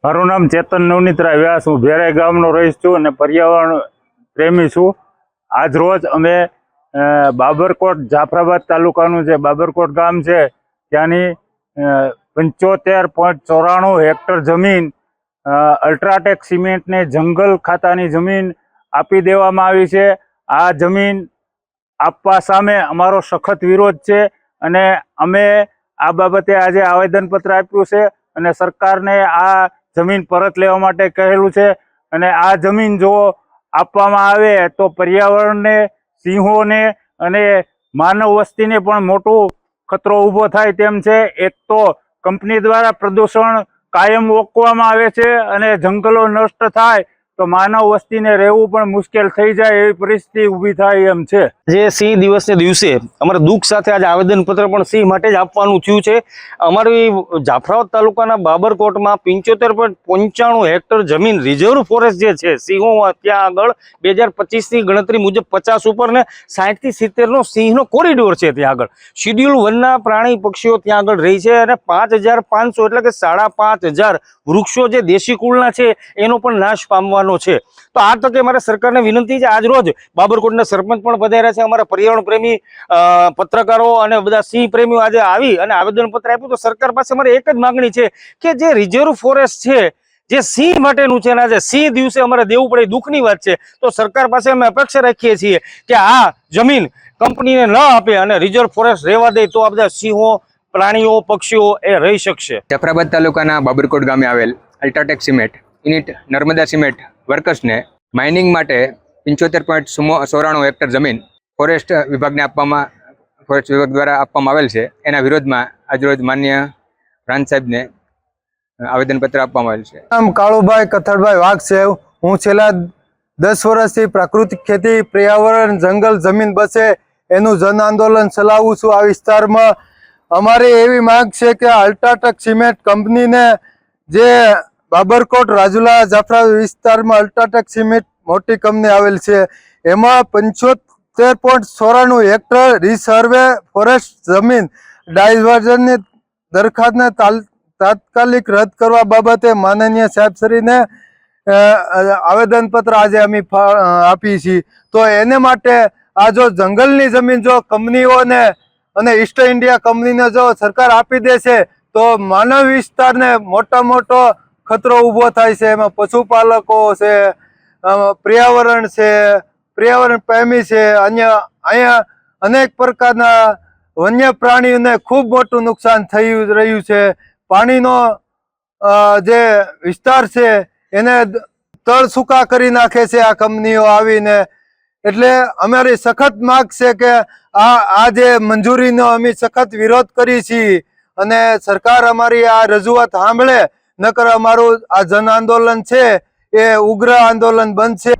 મારું નામ ચેતન નવનીતરાય વ્યાસ, હું ભેરાઈ ગામનો રહીશ છું અને પર્યાવરણ પ્રેમી છું। આજ રોજ અમે બાબરકોટ જાફરાબાદ તાલુકાનું જે બાબરકોટ ગામ છે ત્યાંની 75.94 હેક્ટર જમીન અલ્ટ્રાટેક સિમેન્ટને જંગલ ખાતાની જમીન આપી દેવામાં આવી છે। આ જમીન આપવા સામે અમારો સખત વિરોધ છે અને અમે આ બાબતે આજે આવેદનપત્ર આપ્યું છે અને સરકારને આ જમીન પરત લેવા માટે કહેલું છે। અને આ જમીન જો આપવામાં આવે તો પર્યાવરણને, સિંહોને અને માનવ વસ્તીને પણ મોટો ખતરો ઊભો થાય તેમ છે। એક તો કંપની દ્વારા પ્રદૂષણ કાયમ રોકવામાં આવે છે અને જંગલો નષ્ટ થાય તો માનવ વસ્તીને રહેવું પણ મુશ્કેલ થઈ જાય એવી પરિસ્થિતિ ઊભી થાય એમ છે। જે સિંહ દિવસને દિવસે અમારા દુઃખ સાથે આજે આવેદનપત્ર પણ સિંહ માટે જ આપવાનું થયું છે। અમારી જાફરાબાદ તાલુકાના બાબરકોટમાં 75.95 હેક્ટર જમીન રિઝર્વ ફોરેસ્ટ જે છે સિંહોમાં, ત્યાં આગળ 2025ની ગણતરી મુજબ 50 ઉપર ને 60 થી 70નો સિંહનો કોરિડોર છે। ત્યાં આગળ શિડ્યુલ 1ના પ્રાણી પક્ષીઓ ત્યાં આગળ રહી છે અને 5500 એટલે કે 5500 વૃક્ષો જે દેશી કુળના છે એનો પણ નાશ પામવાનો છે। તો આ તકે મારે સરકારને વિનંતી છે, આજ રોજ બાબરકોટના સરપંચ પણ પધાર્યા છે, અમારા પર્યાવરણ પ્રેમી પત્રકારો અને બધા સિંહ પ્રેમીઓ આજે આવી અને આવેદનપત્ર આપ્યું। તો સરકાર પાસે અમારે એક જ માંગણી છે કે જે રિઝર્વ ફોરેસ્ટ છે જે સિંહ માટેનું છે, આજે સિંહ દિવસે અમારે દેવું પડે દુઃખની વાત છે। તો સરકાર પાસે અમે અપેક્ષા રાખીએ છીએ કે આ જમીન કંપનીને ન આપે અને રિઝર્વ ફોરેસ્ટ રહેવા દે તો આ બધા સિંહો, પ્રાણીઓ, પક્ષીઓ એ રહી શકશે। જાફરાબાદ તાલુકાના બાબરકોટ ગામે આવેલ UltraTech cement unit Narmada cement વર્કર્સને માઇનિંગ માટે 75.94 હેક્ટર જમીન ફોરેસ્ટ વિભાગ દ્વારા આપવામાં આવેલ છે। એના વિરોધમાં આજરોજ માન્ય પ્રાંત સાહેબને આવેદનપત્ર આપવામાં આવેલ છે। નામ કાળુભાઈ કથળભાઈ વાઘ છે। હું છેલ્લા 10 વર્ષથી પ્રાકૃતિક ખેતી, પર્યાવરણ, જંગલ, જમીન બસે એનું જન આંદોલન ચલાવું છું આ વિસ્તારમાં। અમારી એવી માંગ છે કે અલ્ટ્રાટેક સિમેન્ટ કંપનીને જે બાબરકોટ, રાજુલા, જાફરાબાદ વિસ્તારમાં અલ્ટ્રાટેક સિમેન્ટ મોટી કંપની આવેલ છે એમાં 75.94 હેક્ટર રિસર્વે ફોરેસ્ટ જમીન ડાયવર્ઝનની દરખાસ્તને તાત્કાલિક રદ કરવા બાબતે માનનીય સાહેબશ્રીને આવેદનપત્ર આજે અમે આપી છીએ। તો એને માટે આ જો જંગલની જમીન જો કંપનીઓને અને ઈસ્ટ ઇન્ડિયા કંપનીને જો સરકાર આપી દેશે તો માનવ વિસ્તારને મોટો ખતરો ઊભો થાય છે। એમાં પશુપાલકો છે, પર્યાવરણ છે, પર્યાવરણ પ્રેમી છે, અહીંયા અનેક પ્રકારના વન્ય પ્રાણીઓને ખૂબ મોટું નુકસાન થઈ રહ્યું છે। પાણીનો જે વિસ્તાર છે એને તળ સૂકા કરી નાખે છે આ કંપનીઓ આવીને। એટલે અમારી સખત માગ છે કે આ જે મંજૂરીનો અમે સખત વિરોધ કરી છીએ અને સરકાર અમારી આ રજૂઆત સાંભળે, નકર અમારું આ જન આંદોલન છે એ ઉગ્ર આંદોલન બનશે।